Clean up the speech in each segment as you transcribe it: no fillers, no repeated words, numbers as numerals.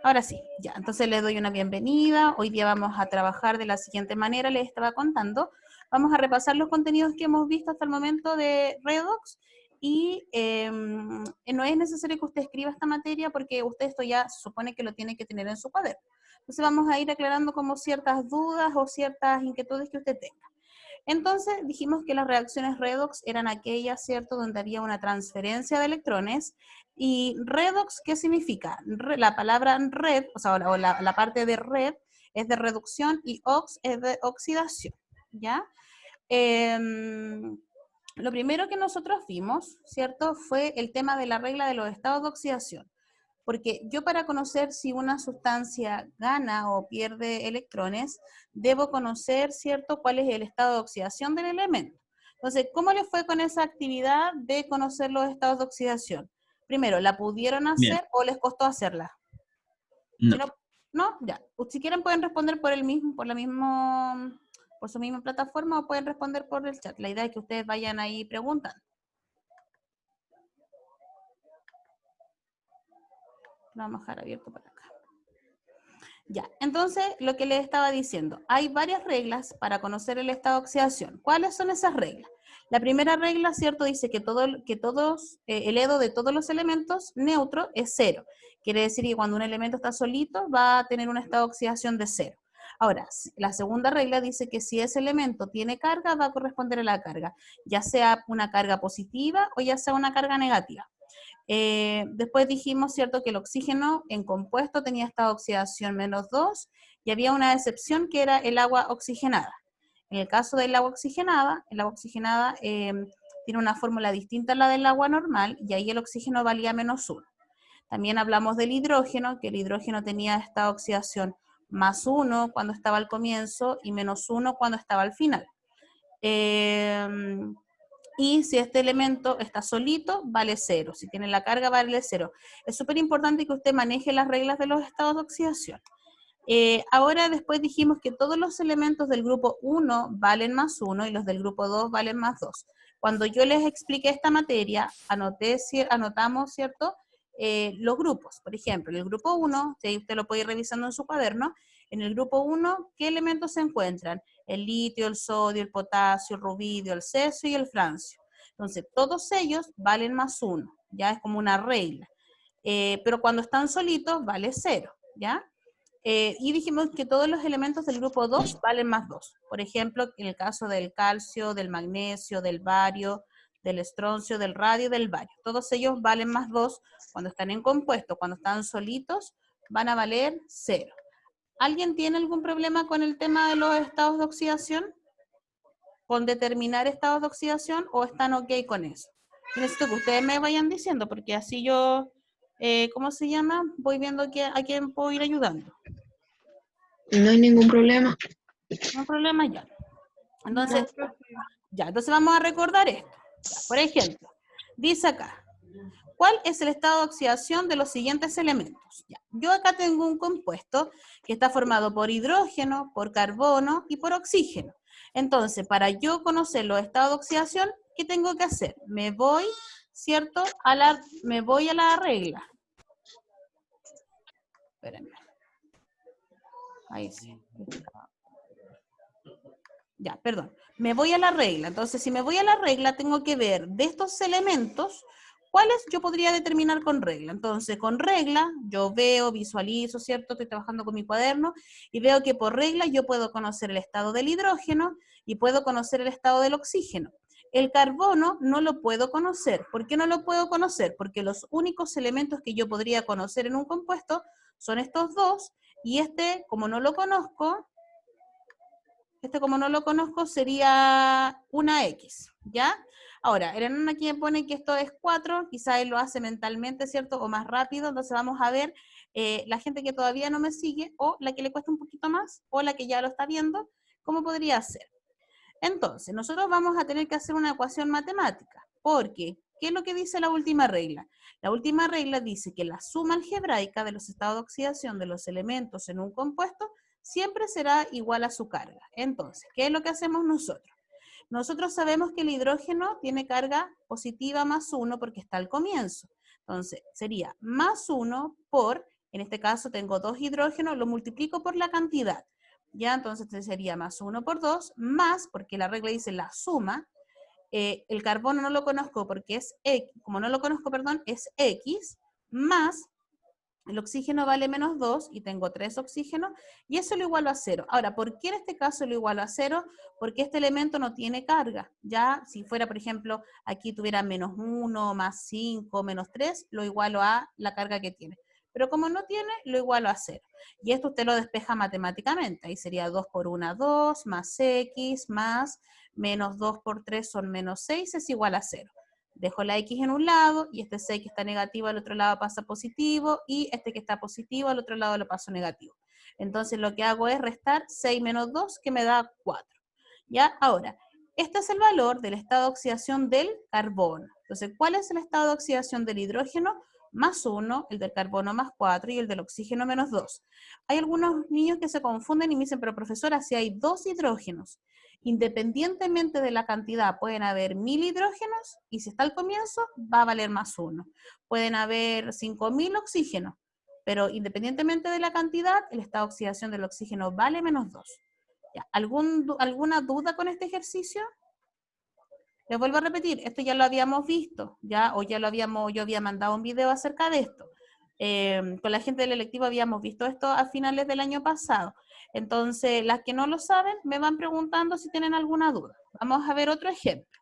Ahora sí, ya, entonces les doy una bienvenida. Hoy día vamos a trabajar de la siguiente manera, les estaba contando. Vamos a repasar los contenidos que hemos visto hasta el momento de Redox y no es necesario que usted escriba esta materia porque usted esto ya se supone que lo tiene que tener en su cuaderno. Entonces vamos a ir aclarando como ciertas dudas o ciertas inquietudes que usted tenga. Entonces dijimos que las reacciones redox eran aquellas, ¿cierto?, donde había una transferencia de electrones. Y redox, ¿qué significa? La palabra red, o sea, la parte de red es de reducción y ox es de oxidación, ¿ya? Lo primero que nosotros vimos, ¿cierto?, fue el tema de la regla de los estados de oxidación. Porque yo para conocer si una sustancia gana o pierde electrones, debo conocer, ¿cierto?, cuál es el estado de oxidación del elemento. Entonces, ¿cómo les fue con esa actividad de conocer los estados de oxidación? Primero, ¿la pudieron Bien, hacer o les costó hacerla? Si no. no, no, ya. Si quieren pueden responder por el mismo, por su misma plataforma o pueden responder por el chat. La idea es que ustedes vayan ahí preguntando. Lo vamos a dejar abierto para acá. Ya, entonces lo que les estaba diciendo, hay varias reglas para conocer el estado de oxidación. ¿Cuáles son esas reglas? La primera regla, ¿cierto? Dice que el EDO de todos los elementos neutro es cero. Quiere decir que cuando un elemento está solito va a tener un estado de oxidación de cero. Ahora, la segunda regla dice que si ese elemento tiene carga, va a corresponder a la carga, ya sea una carga positiva o ya sea una carga negativa. Después dijimos, ¿cierto?, que el oxígeno en compuesto tenía estado de oxidación -2 y había una excepción que era el agua oxigenada. En el caso del agua oxigenada, tiene una fórmula distinta a la del agua normal y ahí el oxígeno valía -1. También hablamos del hidrógeno, que el hidrógeno tenía estado de oxidación +1 cuando estaba al comienzo y -1 cuando estaba al final. Y si este elemento está solito, vale 0. Si tiene la carga, vale 0. Es súper importante que usted maneje las reglas de los estados de oxidación. Ahora después dijimos que todos los elementos del grupo 1 valen +1 y los del grupo 2 valen +2. Cuando yo les expliqué esta materia, anotamos, ¿cierto?, los grupos. Por ejemplo, en el grupo 1, si usted lo puede ir revisando en su cuaderno, en el grupo 1, ¿qué elementos se encuentran? El litio, el sodio, el potasio, el rubidio, el cesio y el francio. Entonces, todos ellos valen +1, ya es como una regla. Pero cuando están solitos, vale 0, ¿ya? Y dijimos que todos los elementos del grupo 2 valen +2. Por ejemplo, en el caso del calcio, del magnesio, del bario, del estroncio, del radio y del bario. Todos ellos valen +2 cuando están en compuesto. Cuando están solitos, van a valer 0. ¿Alguien tiene algún problema con el tema de los estados de oxidación? ¿Con determinar estados de oxidación o están ok con eso? Necesito que ustedes me vayan diciendo porque así yo, ¿cómo se llama? Voy viendo a quién puedo ir ayudando. No hay ningún problema. No hay problema ya. No, Entonces, profe. entonces vamos a recordar esto. Ya, por ejemplo, dice acá, ¿cuál es el estado de oxidación de los siguientes elementos? Ya, yo acá tengo un compuesto que está formado por hidrógeno, por carbono y por oxígeno. Entonces, para yo conocer los estados de oxidación, ¿qué tengo que hacer? Me voy, ¿cierto? Me voy a la regla. Espérenme. Ahí sí. Ya, perdón. Me voy a la regla. Entonces, si me voy a la regla, tengo que ver de estos elementos, ¿cuáles yo podría determinar con regla? Entonces, con regla, yo veo, visualizo, ¿cierto? Estoy trabajando con mi cuaderno y veo que por regla yo puedo conocer el estado del hidrógeno y puedo conocer el estado del oxígeno. El carbono no lo puedo conocer. ¿Por qué no lo puedo conocer? Porque los únicos elementos que yo podría conocer en un compuesto son estos dos y como no lo conozco, sería una X, ¿ya? Ahora, Elena aquí me pone que esto es 4, quizá él lo hace mentalmente, ¿cierto? O más rápido, entonces vamos a ver la gente que todavía no me sigue, o la que le cuesta un poquito más, o la que ya lo está viendo, ¿cómo podría ser? Entonces, nosotros vamos a tener que hacer una ecuación matemática, porque, ¿qué es lo que dice la última regla? La última regla dice que la suma algebraica de los estados de oxidación de los elementos en un compuesto siempre será igual a su carga. Entonces, ¿qué es lo que hacemos nosotros? Nosotros sabemos que el hidrógeno tiene carga positiva +1 porque está al comienzo. Entonces, sería +1 por En este caso tengo 2 hidrógenos, lo multiplico por la cantidad. Ya, entonces sería más 1 por 2, más, porque la regla dice la suma, el carbono no lo conozco porque es X, como no lo conozco, perdón, es X, más el oxígeno vale menos 2 y tengo 3 oxígenos y eso lo igualo a 0. Ahora, ¿por qué en este caso lo igualo a 0? Porque este elemento no tiene carga. Ya, si fuera, por ejemplo, aquí tuviera menos 1, más 5, menos 3, lo igualo a la carga que tiene. Pero como no tiene, lo igualo a 0. Y esto usted lo despeja matemáticamente. Ahí sería 2 por 1, 2, más X, más menos 2 por 3 son menos 6, es igual a 0. Dejo la X en un lado y este 6 que está negativo al otro lado pasa positivo y este que está positivo al otro lado lo paso negativo. Entonces lo que hago es restar 6 menos 2 que me da 4. ¿Ya? Ahora, este es el valor del estado de oxidación del carbono. Entonces, ¿cuál es el estado de oxidación del hidrógeno? Más 1, el del carbono más 4 y el del oxígeno menos 2. Hay algunos niños que se confunden y me dicen, pero profesora, si hay 2 hidrógenos, independientemente de la cantidad, pueden haber 1000 hidrógenos y si está al comienzo, va a valer más 1. Pueden haber 5000 oxígenos, pero independientemente de la cantidad, el estado de oxidación del oxígeno vale menos 2. ¿Ya? ¿Alguna duda con este ejercicio? Les vuelvo a repetir, esto ya lo habíamos visto, ya, o ya yo había mandado un video acerca de esto. Con la gente del electivo habíamos visto esto a finales del año pasado. Entonces, las que no lo saben, me van preguntando si tienen alguna duda. Vamos a ver otro ejemplo.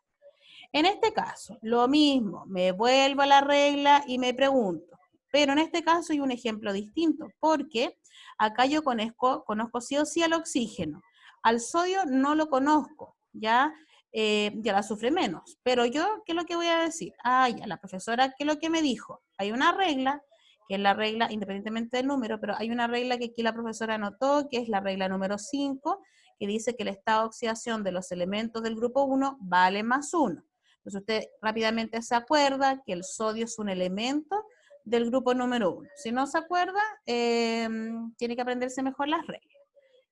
En este caso, lo mismo, me vuelvo a la regla y me pregunto, pero en este caso hay un ejemplo distinto, porque acá yo conozco sí o sí al oxígeno, al sodio no lo conozco, ya la sufre menos, pero yo, ¿qué es lo que voy a decir? Ya, la profesora, ¿qué es lo que me dijo? Hay una regla, que es la regla, independientemente del número, pero hay una regla que aquí la profesora anotó, que es la regla número 5, que dice que el estado de oxidación de los elementos del grupo 1 vale más 1. Entonces usted rápidamente se acuerda que el sodio es un elemento del grupo número 1. Si no se acuerda, tiene que aprenderse mejor las reglas.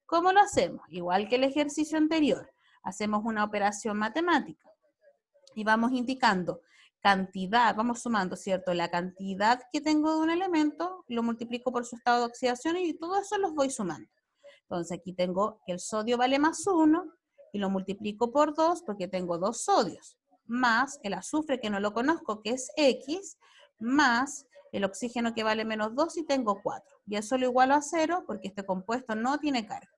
¿Cómo lo hacemos? Igual que el ejercicio anterior. Hacemos una operación matemática y vamos indicando cantidad, vamos sumando, ¿cierto? La cantidad que tengo de un elemento, lo multiplico por su estado de oxidación y todo eso los voy sumando. Entonces aquí tengo que el sodio vale más 1 y lo multiplico por 2 porque tengo 2 sodios, más el azufre que no lo conozco que es X, más el oxígeno que vale menos 2 y tengo 4. Y eso lo igualo a 0 porque este compuesto no tiene carga.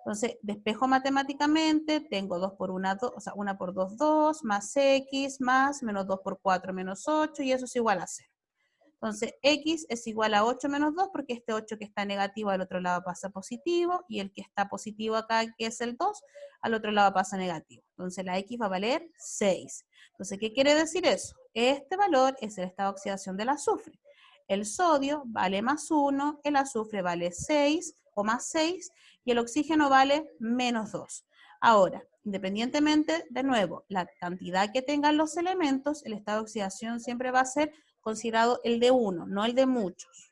Entonces, despejo matemáticamente, tengo 2 por 1, 2, o sea, 1 por 2, 2, más X, más menos 2 por 4, menos 8, y eso es igual a 0. Entonces, X es igual a 8 menos 2, porque este 8 que está negativo al otro lado pasa positivo, y el que está positivo acá, que es el 2, al otro lado pasa negativo. Entonces, la X va a valer 6. Entonces, ¿qué quiere decir eso? Este valor es el estado de oxidación del azufre. El sodio vale más 1, el azufre vale 6 o más 6, y el oxígeno vale menos 2. Ahora, independientemente, de nuevo, la cantidad que tengan los elementos, el estado de oxidación siempre va a ser considerado el de uno, no el de muchos.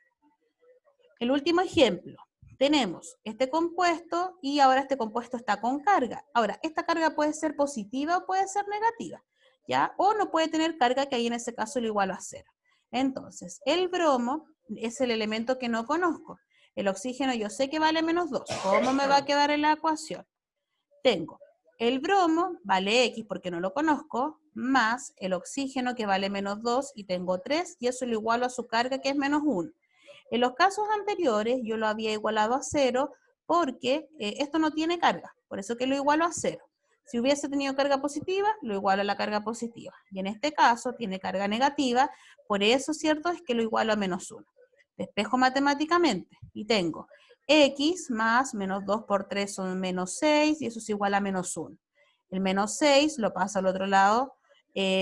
El último ejemplo, tenemos este compuesto y ahora este compuesto está con carga. Ahora, esta carga puede ser positiva o puede ser negativa, ¿ya? O no puede tener carga, que ahí en ese caso lo igualo a 0. Entonces, el bromo es el elemento que no conozco. El oxígeno yo sé que vale menos 2. ¿Cómo me va a quedar en la ecuación? Tengo el bromo, vale X porque no lo conozco, más el oxígeno que vale menos 2 y tengo 3, y eso lo igualo a su carga que es menos 1. En los casos anteriores yo lo había igualado a 0 porque esto no tiene carga, por eso que lo igualo a 0. Si hubiese tenido carga positiva, lo igualo a la carga positiva. Y en este caso tiene carga negativa, por eso, ¿cierto?, es que lo igualo a menos 1. Despejo matemáticamente y tengo X más menos 2 por 3 son menos 6 y eso es igual a menos 1. El menos 6 lo paso al otro lado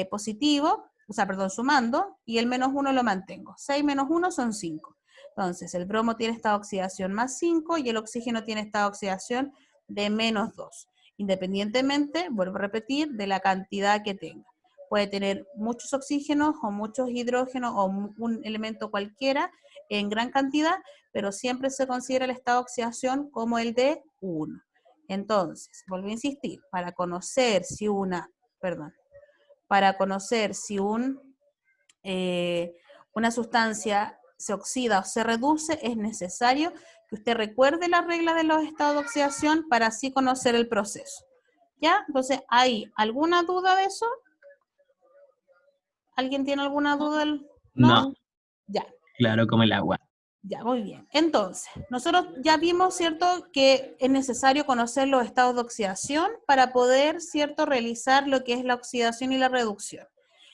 positivo, o sea, perdón, sumando, y el menos 1 lo mantengo. 6 menos 1 son 5. Entonces, el bromo tiene estado de oxidación más 5 y el oxígeno tiene estado de oxidación de menos 2. Independientemente, vuelvo a repetir, de la cantidad que tenga. Puede tener muchos oxígenos o muchos hidrógenos o un elemento cualquiera en gran cantidad, pero siempre se considera el estado de oxidación como el de 1. Entonces, vuelvo a insistir, para conocer si una sustancia se oxida o se reduce, es necesario que usted recuerde la regla de los estados de oxidación para así conocer el proceso. ¿Ya? Entonces, ¿hay alguna duda de eso? ¿Alguien tiene alguna duda? ¿No? No, Ya. claro como el agua. Ya, muy bien. Entonces, nosotros ya vimos, ¿cierto?, que es necesario conocer los estados de oxidación para poder, ¿cierto?, realizar lo que es la oxidación y la reducción.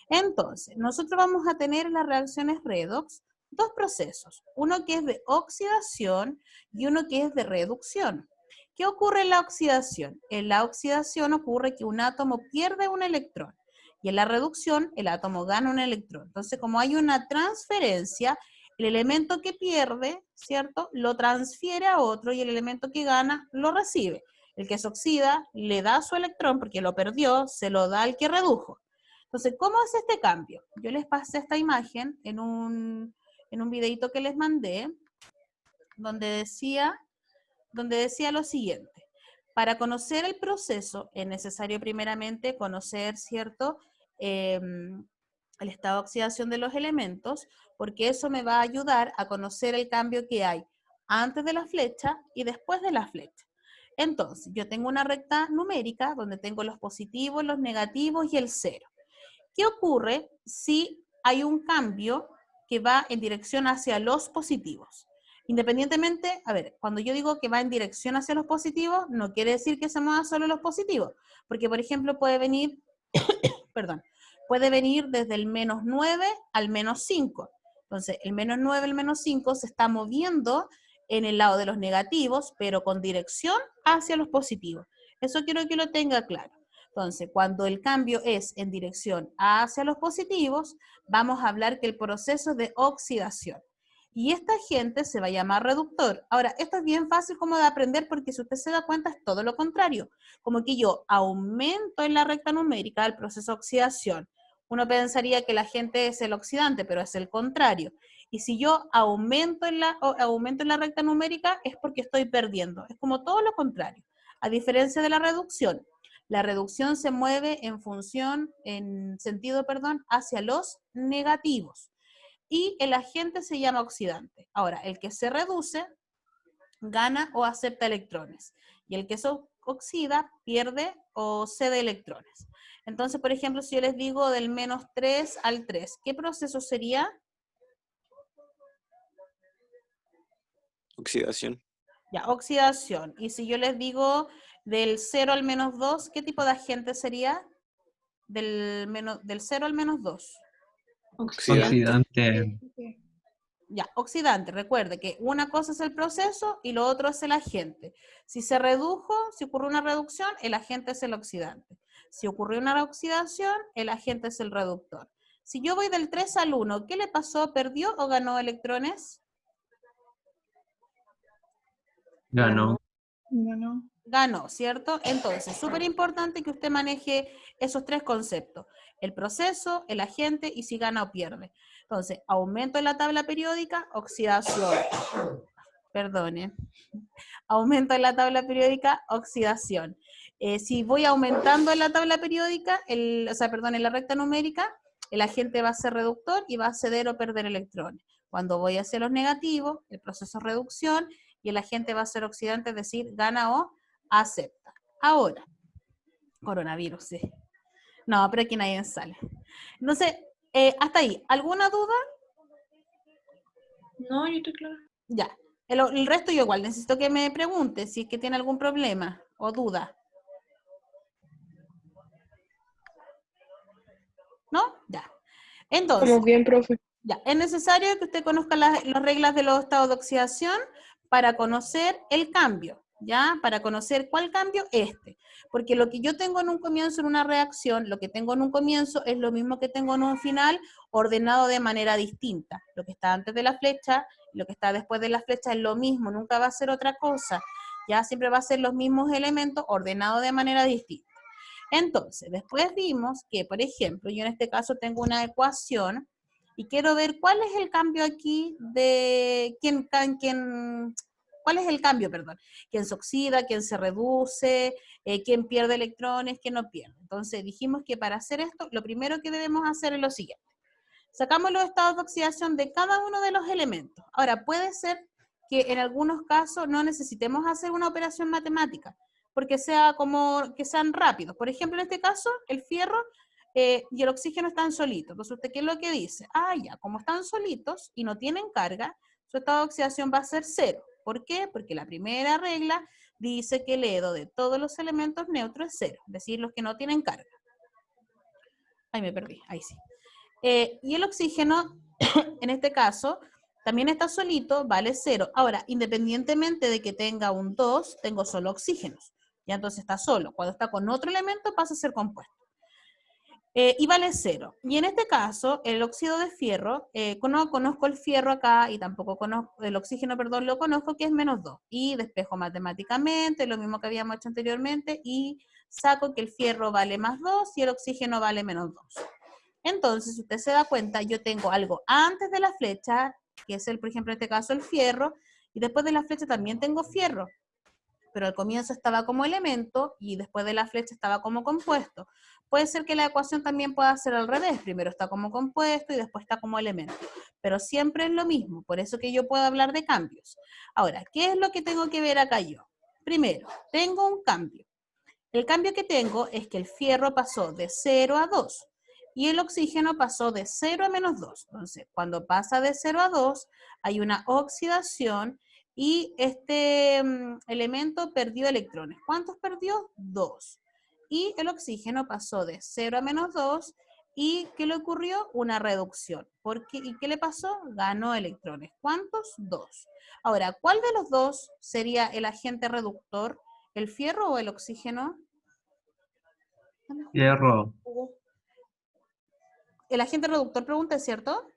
Entonces, nosotros vamos a tener en las reacciones redox dos procesos, uno que es de oxidación y uno que es de reducción. ¿Qué ocurre en la oxidación? En la oxidación ocurre que un átomo pierde un electrón y en la reducción el átomo gana un electrón. Entonces, como hay una transferencia, el elemento que pierde, ¿cierto?, lo transfiere a otro y el elemento que gana lo recibe. El que se oxida le da su electrón porque lo perdió, se lo da al que redujo. Entonces, ¿cómo es este cambio? Yo les pasé esta imagen en un videito que les mandé, donde decía lo siguiente. Para conocer el proceso es necesario primeramente conocer, ¿cierto?, el estado de oxidación de los elementos, porque eso me va a ayudar a conocer el cambio que hay antes de la flecha y después de la flecha. Entonces, yo tengo una recta numérica donde tengo los positivos, los negativos y el cero. ¿Qué ocurre si hay un cambio que va en dirección hacia los positivos? Independientemente, a ver, cuando yo digo que va en dirección hacia los positivos, no quiere decir que se mueva solo los positivos, porque por ejemplo puede venir, perdón, puede venir desde el -9 al -5. Entonces, el -9, el -5 se está moviendo en el lado de los negativos, pero con dirección hacia los positivos. Eso quiero que lo tenga claro. Entonces, cuando el cambio es en dirección hacia los positivos, vamos a hablar que el proceso es de oxidación. Y esta gente se va a llamar reductor. Ahora, esto es bien fácil como de aprender porque si usted se da cuenta es todo lo contrario. Como que yo aumento en la recta numérica el proceso de oxidación. Uno pensaría que la gente es el oxidante, pero es el contrario. Y si yo aumento en la recta numérica es porque estoy perdiendo. Es como todo lo contrario. A diferencia de la reducción se mueve en sentido, hacia los negativos. Y el agente se llama oxidante. Ahora, el que se reduce gana o acepta electrones. Y el que se oxida pierde o cede electrones. Entonces, por ejemplo, si yo les digo del -3 al 3, ¿qué proceso sería? Oxidación. Ya, oxidación. Y si yo les digo del 0 al -2, ¿qué tipo de agente sería? Del 0 al -2. Oxidante. Ya, oxidante, recuerde que una cosa es el proceso y lo otro es el agente. Si se redujo, si ocurrió una reducción, el agente es el oxidante. Si ocurrió una oxidación, el agente es el reductor. Si yo voy del 3 al 1, ¿qué le pasó? ¿Perdió o ganó electrones? Ganó. Ganó, ¿cierto? Entonces, súper importante que usted maneje esos tres conceptos. El proceso, el agente y si gana o pierde. Entonces, aumento en la tabla periódica, oxidación. Perdone. Aumento en la tabla periódica, oxidación. Si voy aumentando en la tabla periódica, en la recta numérica, el agente va a ser reductor y va a ceder o perder electrones. Cuando voy hacia los negativos, el proceso es reducción y el agente va a ser oxidante, es decir, gana o acepta. Ahora, coronavirus, sí. No, pero aquí nadie sale. Entonces, hasta ahí. ¿Alguna duda? No, yo estoy clara. Ya. El resto yo igual necesito que me pregunte si es que tiene algún problema o duda. ¿No? Ya. Entonces, Estamos bien, profe. ya, es necesario que usted conozca las reglas de los estados de oxidación para conocer el cambio, ¿ya? Para conocer cuál cambio, porque lo que yo tengo en un comienzo en una reacción, lo que tengo en un comienzo es lo mismo que tengo en un final, ordenado de manera distinta. Lo que está antes de la flecha, lo que está después de la flecha es lo mismo, nunca va a ser otra cosa, ya siempre va a ser los mismos elementos ordenados de manera distinta. Entonces, después vimos que, por ejemplo, yo en este caso tengo una ecuación y quiero ver cuál es el cambio aquí de cuál es el cambio, perdón, quién se oxida, quién se reduce, quién pierde electrones, quién no pierde. Entonces dijimos que para hacer esto, lo primero que debemos hacer es lo siguiente. Sacamos los estados de oxidación de cada uno de los elementos. Ahora, puede ser que en algunos casos no necesitemos hacer una operación matemática, porque que sean rápidos. Por ejemplo, en este caso, el fierro y el oxígeno están solitos. Entonces, ¿usted qué es lo que dice? Ah, ya, como están solitos y no tienen carga, su estado de oxidación va a ser 0. ¿Por qué? Porque la primera regla dice que el EDO de todos los elementos neutros es 0, es decir, los que no tienen carga. Ahí me perdí, ahí sí. Y el oxígeno, en este caso, también está solito, vale 0. Ahora, independientemente de que tenga un 2, tengo solo oxígenos. Ya entonces está solo. Cuando está con otro elemento pasa a ser compuesto. Y vale 0. Y en este caso, el óxido de fierro, no conozco el fierro acá y tampoco conozco, el oxígeno, perdón, lo conozco, que es menos 2. Y despejo matemáticamente, lo mismo que habíamos hecho anteriormente, y saco que el fierro vale más 2 y el oxígeno vale menos 2. Entonces, si usted se da cuenta, yo tengo algo antes de la flecha, que es, por ejemplo, en este caso el fierro, y después de la flecha también tengo fierro, pero al comienzo estaba como elemento y después de la flecha estaba como compuesto. Puede ser que la ecuación también pueda ser al revés, primero está como compuesto y después está como elemento, pero siempre es lo mismo, por eso que yo puedo hablar de cambios. Ahora, ¿qué es lo que tengo que ver acá yo? Primero, tengo un cambio. El cambio que tengo es que el fierro pasó de 0 a 2 y el oxígeno pasó de 0 a menos 2. Entonces, cuando pasa de 0 a 2, hay una oxidación y este elemento perdió electrones. ¿Cuántos perdió? 2. Y el oxígeno pasó de 0 a menos 2 y ¿qué le ocurrió? Una reducción. ¿Y qué le pasó? Ganó electrones. ¿Cuántos? 2. Ahora, ¿cuál de los dos sería el agente reductor? ¿El fierro o el oxígeno? Fierro. El agente reductor pregunta, ¿cierto?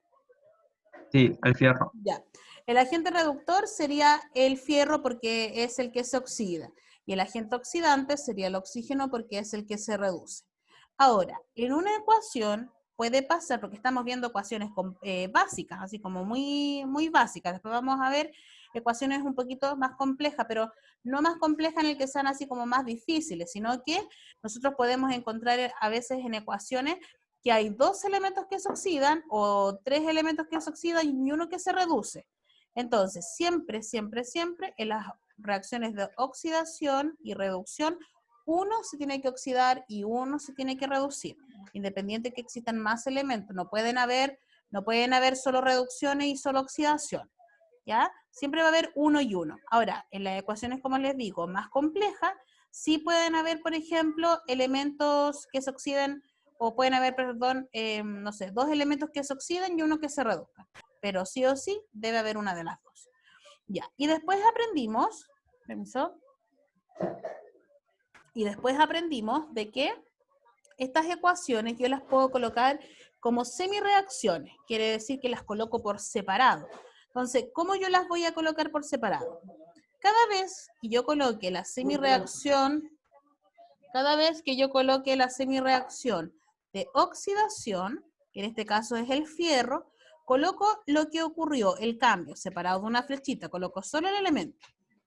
Sí, el fierro. Ya. El agente reductor sería el fierro porque es el que se oxida. Y el agente oxidante sería el oxígeno porque es el que se reduce. Ahora, en una ecuación puede pasar, porque estamos viendo ecuaciones básicas, así como muy, muy básicas. Después vamos a ver ecuaciones un poquito más complejas, pero no más complejas en el que sean así como más difíciles, sino que nosotros podemos encontrar a veces en ecuaciones que hay 2 elementos que se oxidan o 3 elementos que se oxidan y uno que se reduce. Entonces, siempre, siempre, siempre en las reacciones de oxidación y reducción, uno se tiene que oxidar y uno se tiene que reducir, independiente de que existan más elementos. No pueden haber solo reducciones y solo oxidación, ¿ya? Siempre va a haber uno y uno. Ahora, en las ecuaciones, como les digo, más complejas, sí pueden haber, por ejemplo, elementos que se oxiden, o pueden haber, perdón, no sé, 2 elementos que se oxiden y uno que se reduzca. Pero sí o sí debe haber una de las dos. Ya, y después aprendimos, permiso, y después aprendimos de que estas ecuaciones yo las puedo colocar como semireacciones, quiere decir que las coloco por separado. Entonces, ¿cómo yo las voy a colocar por separado? Cada vez que yo coloque la semireacción, de oxidación, que en este caso es el fierro, coloco lo que ocurrió, el cambio, separado de una flechita, coloco solo el elemento.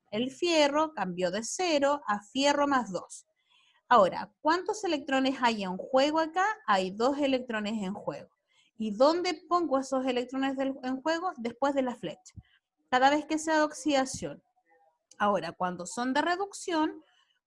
El fierro cambió de 0 a fierro más 2. Ahora, ¿cuántos electrones hay en juego acá? Hay 2 electrones en juego. ¿Y dónde pongo esos electrones en juego? Después de la flecha. Cada vez que sea de oxidación. Ahora, cuando son de reducción,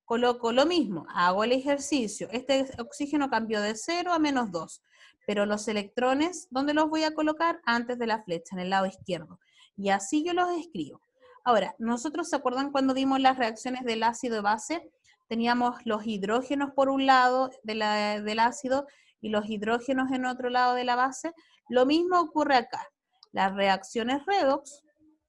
coloco lo mismo, hago el ejercicio. Este oxígeno cambió de 0 a menos 2. Pero los electrones, ¿dónde los voy a colocar? Antes de la flecha, en el lado izquierdo. Y así yo los escribo. Ahora, nosotros, ¿se acuerdan cuando vimos las reacciones del ácido y base? Teníamos los hidrógenos por un lado del ácido y los hidrógenos en otro lado de la base. Lo mismo ocurre acá. Las reacciones redox,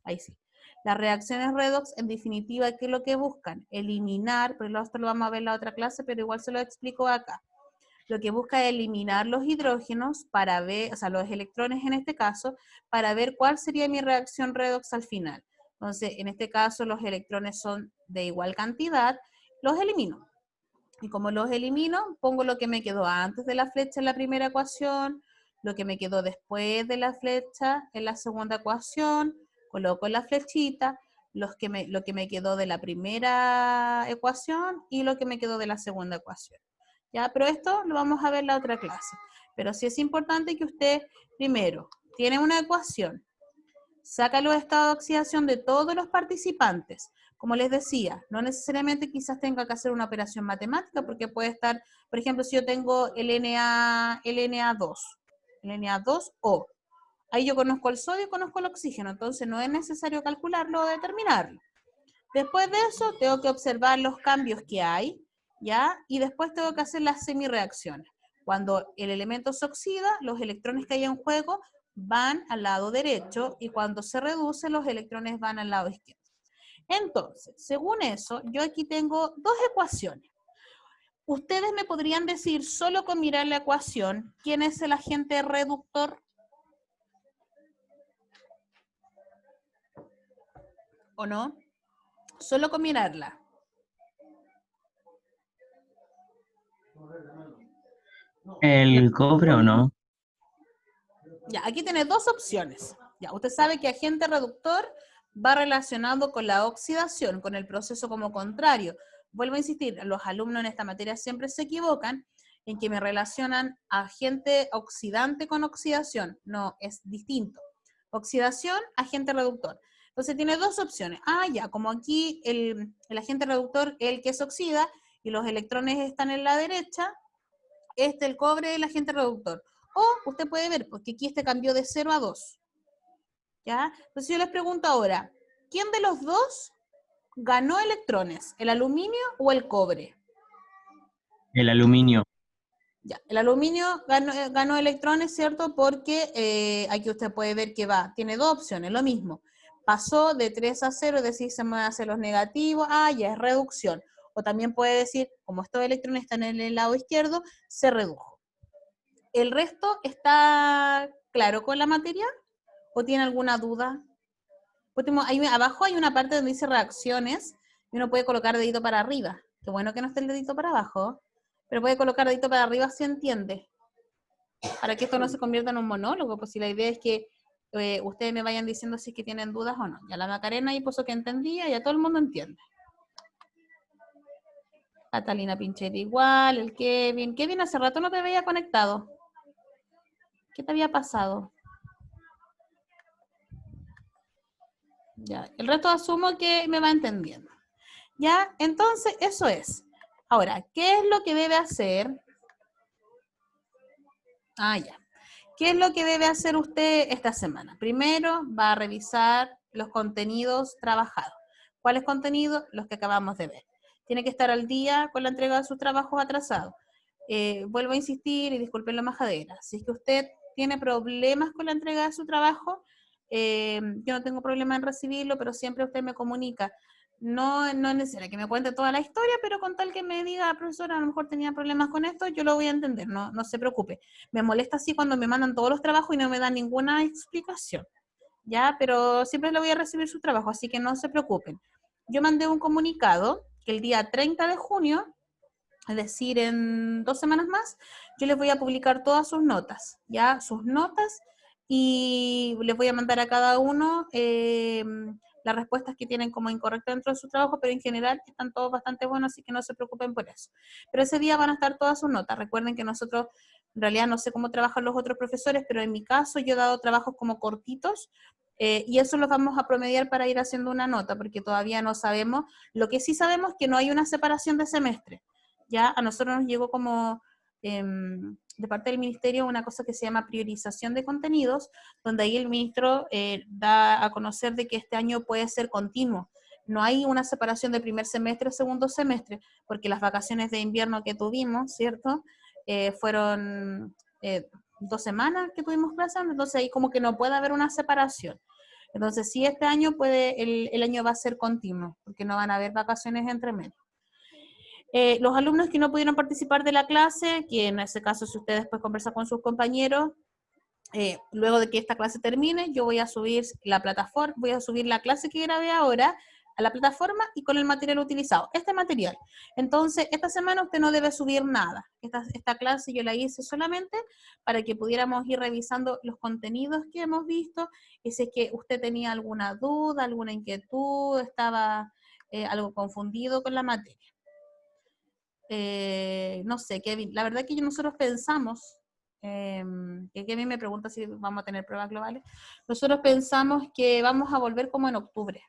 ahí sí, las reacciones redox en definitiva, ¿qué es lo que buscan? Eliminar, pero esto lo vamos a ver en la otra clase, pero igual se lo explico acá. Lo que busca es eliminar los hidrógenos para ver, o sea, los electrones en este caso, para ver cuál sería mi reacción redox al final. Entonces, en este caso, los electrones son de igual cantidad, los elimino. Y como los elimino, pongo lo que me quedó antes de la flecha en la primera ecuación, lo que me quedó después de la flecha en la segunda ecuación, coloco la flechita, lo que me quedó de la primera ecuación y lo que me quedó de la segunda ecuación. ¿ya? Pero esto lo vamos a ver en la otra clase. Pero sí es importante que usted, primero, tiene una ecuación, saca los estados de oxidación de todos los participantes. Como les decía, no necesariamente quizás tenga que hacer una operación matemática, porque puede estar, por ejemplo, si yo tengo el Na2O, ahí yo conozco el sodio y conozco el oxígeno, entonces no es necesario calcularlo o determinarlo. Después de eso, tengo que observar los cambios que hay, ¿ya? Y después tengo que hacer las semireacciones. Cuando el elemento se oxida, los electrones que hay en juego van al lado derecho y cuando se reduce, los electrones van al lado izquierdo. Entonces, según eso, yo aquí tengo dos ecuaciones. Ustedes me podrían decir, solo con mirar la ecuación, ¿quién es el agente reductor? ¿O no? Solo con mirarla. ¿El cobre o no? Ya, aquí tiene dos opciones. Ya, usted sabe que agente reductor va relacionado con la oxidación, con el proceso como contrario. Vuelvo a insistir, los alumnos en esta materia siempre se equivocan en que me relacionan agente oxidante con oxidación. No, es distinto. Oxidación, agente reductor. Entonces tiene dos opciones. Ah, ya, como aquí el agente reductor es el que se oxida y los electrones están en la derecha, el cobre es el agente reductor. O usted puede ver, porque aquí cambió de 0 a 2. ¿Ya? Entonces yo les pregunto ahora, ¿quién de los dos ganó electrones? ¿El aluminio o el cobre? El aluminio. Ya, el aluminio ganó electrones, ¿cierto? Porque aquí usted puede ver que tiene dos opciones, lo mismo. Pasó de 3 a 0, es decir, se mueve hacia los negativos, ya es reducción. O también puede decir, como estos electrones están en el lado izquierdo, se redujo. ¿El resto está claro con la materia? ¿O tiene alguna duda? Abajo hay una parte donde dice reacciones y uno puede colocar dedito para arriba. Qué bueno que no esté el dedito para abajo, pero puede colocar dedito para arriba si entiende. Para que esto no se convierta en un monólogo, pues si la idea es que ustedes me vayan diciendo si es que tienen dudas o no. Ya la Macarena ahí puso que entendía, ya todo el mundo entiende. Catalina Pinchetti igual, el Kevin. Kevin, hace rato no te veía conectado. ¿Qué te había pasado? Ya, el resto asumo que me va entendiendo. Ya, entonces eso es. Ahora, ¿qué es lo que debe hacer? Ya. ¿Qué es lo que debe hacer usted esta semana? Primero, va a revisar los contenidos trabajados. ¿Cuáles contenidos? Los que acabamos de ver. Tiene que estar al día con la entrega de sus trabajos atrasados. Vuelvo a insistir y disculpen la majadera. Si es que usted tiene problemas con la entrega de su trabajo, yo no tengo problema en recibirlo, pero siempre usted me comunica. No es necesario que me cuente toda la historia, pero con tal que me diga, profesora, a lo mejor tenía problemas con esto, yo lo voy a entender, no se preocupe. Me molesta así cuando me mandan todos los trabajos y no me dan ninguna explicación, ¿ya? Pero siempre le voy a recibir su trabajo, así que no se preocupen. Yo mandé un comunicado que el día 30 de junio, es decir, en 2 semanas más, yo les voy a publicar todas sus notas, ¿ya? Sus notas, y les voy a mandar a cada uno las respuestas que tienen como incorrectas dentro de su trabajo, pero en general están todos bastante buenos, así que no se preocupen por eso. Pero ese día van a estar todas sus notas. Recuerden que nosotros, en realidad no sé cómo trabajan los otros profesores, pero en mi caso yo he dado trabajos como cortitos, y eso los vamos a promediar para ir haciendo una nota, porque todavía no sabemos. Lo que sí sabemos es que no hay una separación de semestre. Ya a nosotros nos llegó como de parte del ministerio una cosa que se llama priorización de contenidos, donde ahí el ministro da a conocer de que este año puede ser continuo. No hay una separación de primer semestre, segundo semestre, porque las vacaciones de invierno que tuvimos, ¿cierto? Fueron 2 semanas que tuvimos clases, entonces ahí como que no puede haber una separación. Entonces sí, este año el año va a ser continuo, porque no van a haber vacaciones entre medio. Los alumnos que no pudieron participar de la clase, que en ese caso si usted después conversa con sus compañeros, luego de que esta clase termine, yo voy a subir la plataforma, voy a subir la clase que grabé ahora a la plataforma y con el material utilizado, este material. Entonces, esta semana usted no debe subir nada. Esta clase yo la hice solamente para que pudiéramos ir revisando los contenidos que hemos visto, y si es que usted tenía alguna duda, alguna inquietud, estaba algo confundido con la materia. no sé, Kevin, la verdad que nosotros pensamos, que Kevin me pregunta si vamos a tener pruebas globales, nosotros pensamos que vamos a volver como en octubre.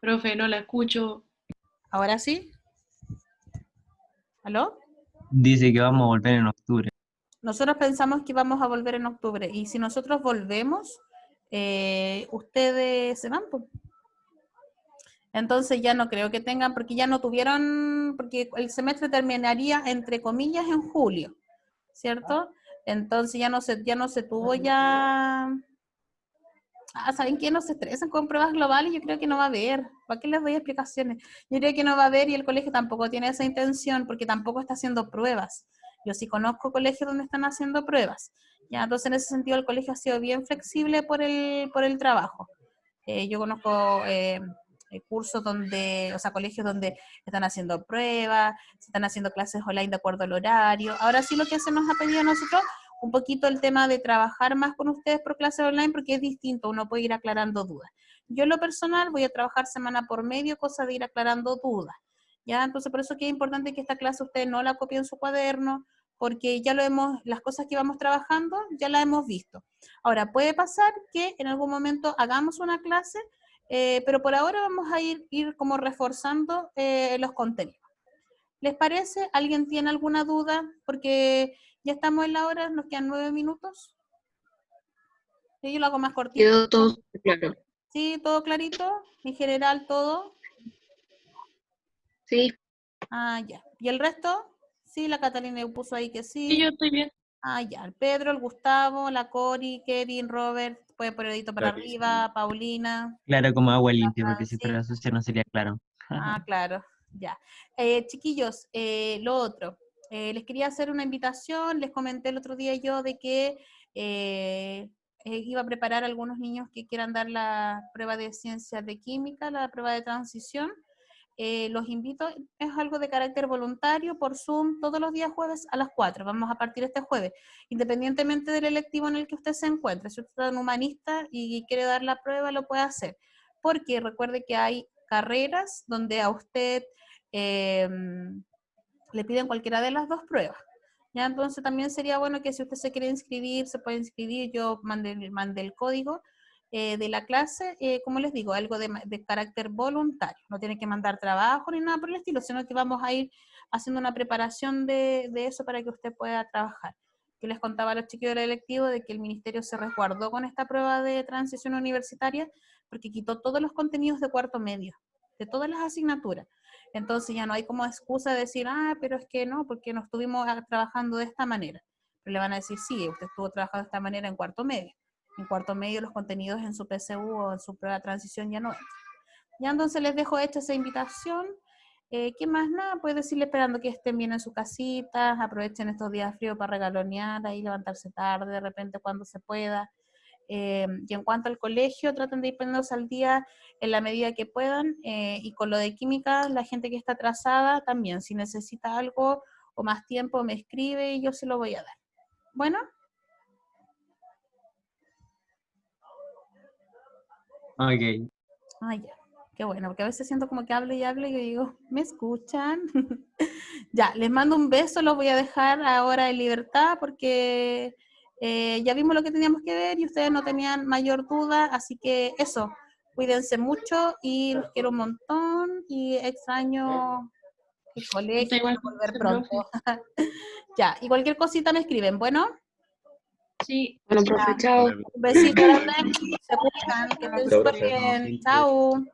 Profe, no la escucho. ¿Ahora sí? ¿Aló? Dice que vamos a volver en octubre. Nosotros pensamos que vamos a volver en octubre, y si nosotros volvemos, ustedes se van, pues. Entonces ya no creo que tengan, porque ya no tuvieron, porque el semestre terminaría entre comillas en julio, ¿cierto? Entonces ya no se tuvo ya. ¿Saben qué? No se estresan con pruebas globales, yo creo que no va a haber. ¿Para qué les doy explicaciones? Yo creo que no va a haber, y el colegio tampoco tiene esa intención, porque tampoco está haciendo pruebas. Yo sí conozco colegios donde están haciendo pruebas. Ya, entonces en ese sentido el colegio ha sido bien flexible por el trabajo. Yo conozco cursos donde, o sea, colegios donde están haciendo pruebas, se están haciendo clases online de acuerdo al horario. Ahora sí lo que se nos ha pedido a nosotros, un poquito el tema de trabajar más con ustedes por clases online, porque es distinto, uno puede ir aclarando dudas. Yo en lo personal voy a trabajar semana por medio, cosa de ir aclarando dudas. ¿Ya? Entonces por eso que es importante que esta clase ustedes no la copien en su cuaderno, porque ya las cosas que vamos trabajando, ya las hemos visto. Ahora, puede pasar que en algún momento hagamos una clase, pero por ahora vamos a ir como reforzando los contenidos. ¿Les parece? ¿Alguien tiene alguna duda? Porque ya estamos en la hora, nos quedan 9 minutos. Sí, yo lo hago más cortito. Quedó todo claro. Sí, todo clarito, en general todo. Sí. Ah, ya. ¿Y el resto? Sí, la Catalina puso ahí que sí. Sí, yo estoy bien. Ah, ya. El Pedro, el Gustavo, la Cori, Kevin, Robert, puede poner dedito para arriba, Paulina. Claro como agua limpia, porque si Francis. fuera sucia no sería claro. Ah, claro, ya. Chiquillos, lo otro. Les quería hacer una invitación, les comenté el otro día yo de que iba a preparar a algunos niños que quieran dar la prueba de ciencias de química, la prueba de transición. Los invito, es algo de carácter voluntario por Zoom todos los días jueves a las 4. Vamos a partir este jueves, independientemente del electivo en el que usted se encuentre. Si usted es un humanista y quiere dar la prueba, lo puede hacer. Porque recuerde que hay carreras donde a usted le piden cualquiera de las dos pruebas. ¿Ya? Entonces también sería bueno que si usted se quiere inscribir, se puede inscribir, yo mandé el código de la clase, como les digo, algo de carácter voluntario, no tiene que mandar trabajo ni nada por el estilo, sino que vamos a ir haciendo una preparación de eso para que usted pueda trabajar. Que les contaba a los chicos del electivo de que el ministerio se resguardó con esta prueba de transición universitaria porque quitó todos los contenidos de cuarto medio, de todas las asignaturas. Entonces ya no hay como excusa de decir, pero es que no, porque no estuvimos trabajando de esta manera. Pero le van a decir, sí, usted estuvo trabajando de esta manera en cuarto medio. En cuarto medio los contenidos en su PSU o en su prueba de transición ya no entran. Ya entonces les dejo hecha esa invitación. ¿Qué más? Nada, puedes decirle esperando que estén bien en su casita, aprovechen estos días fríos para regalonear, ahí levantarse tarde de repente cuando se pueda. Y en cuanto al colegio, traten de ir poniéndose al día en la medida que puedan, y con lo de química, la gente que está atrasada también, si necesita algo o más tiempo me escribe y yo se lo voy a dar. Bueno. Ok. Ay, ya. Qué bueno, porque a veces siento como que hablo y hablo y yo digo, ¿me escuchan? Ya, les mando un beso, los voy a dejar ahora en libertad porque ya vimos lo que teníamos que ver y ustedes no tenían mayor duda, así que eso, cuídense mucho y los quiero un montón y extraño el colegio, Igual, volver pronto. Ya, y cualquier cosita me escriben, ¿bueno? sí. Bueno, profe, chao. Un besito grande, se cuidan, que estén súper bien, chao.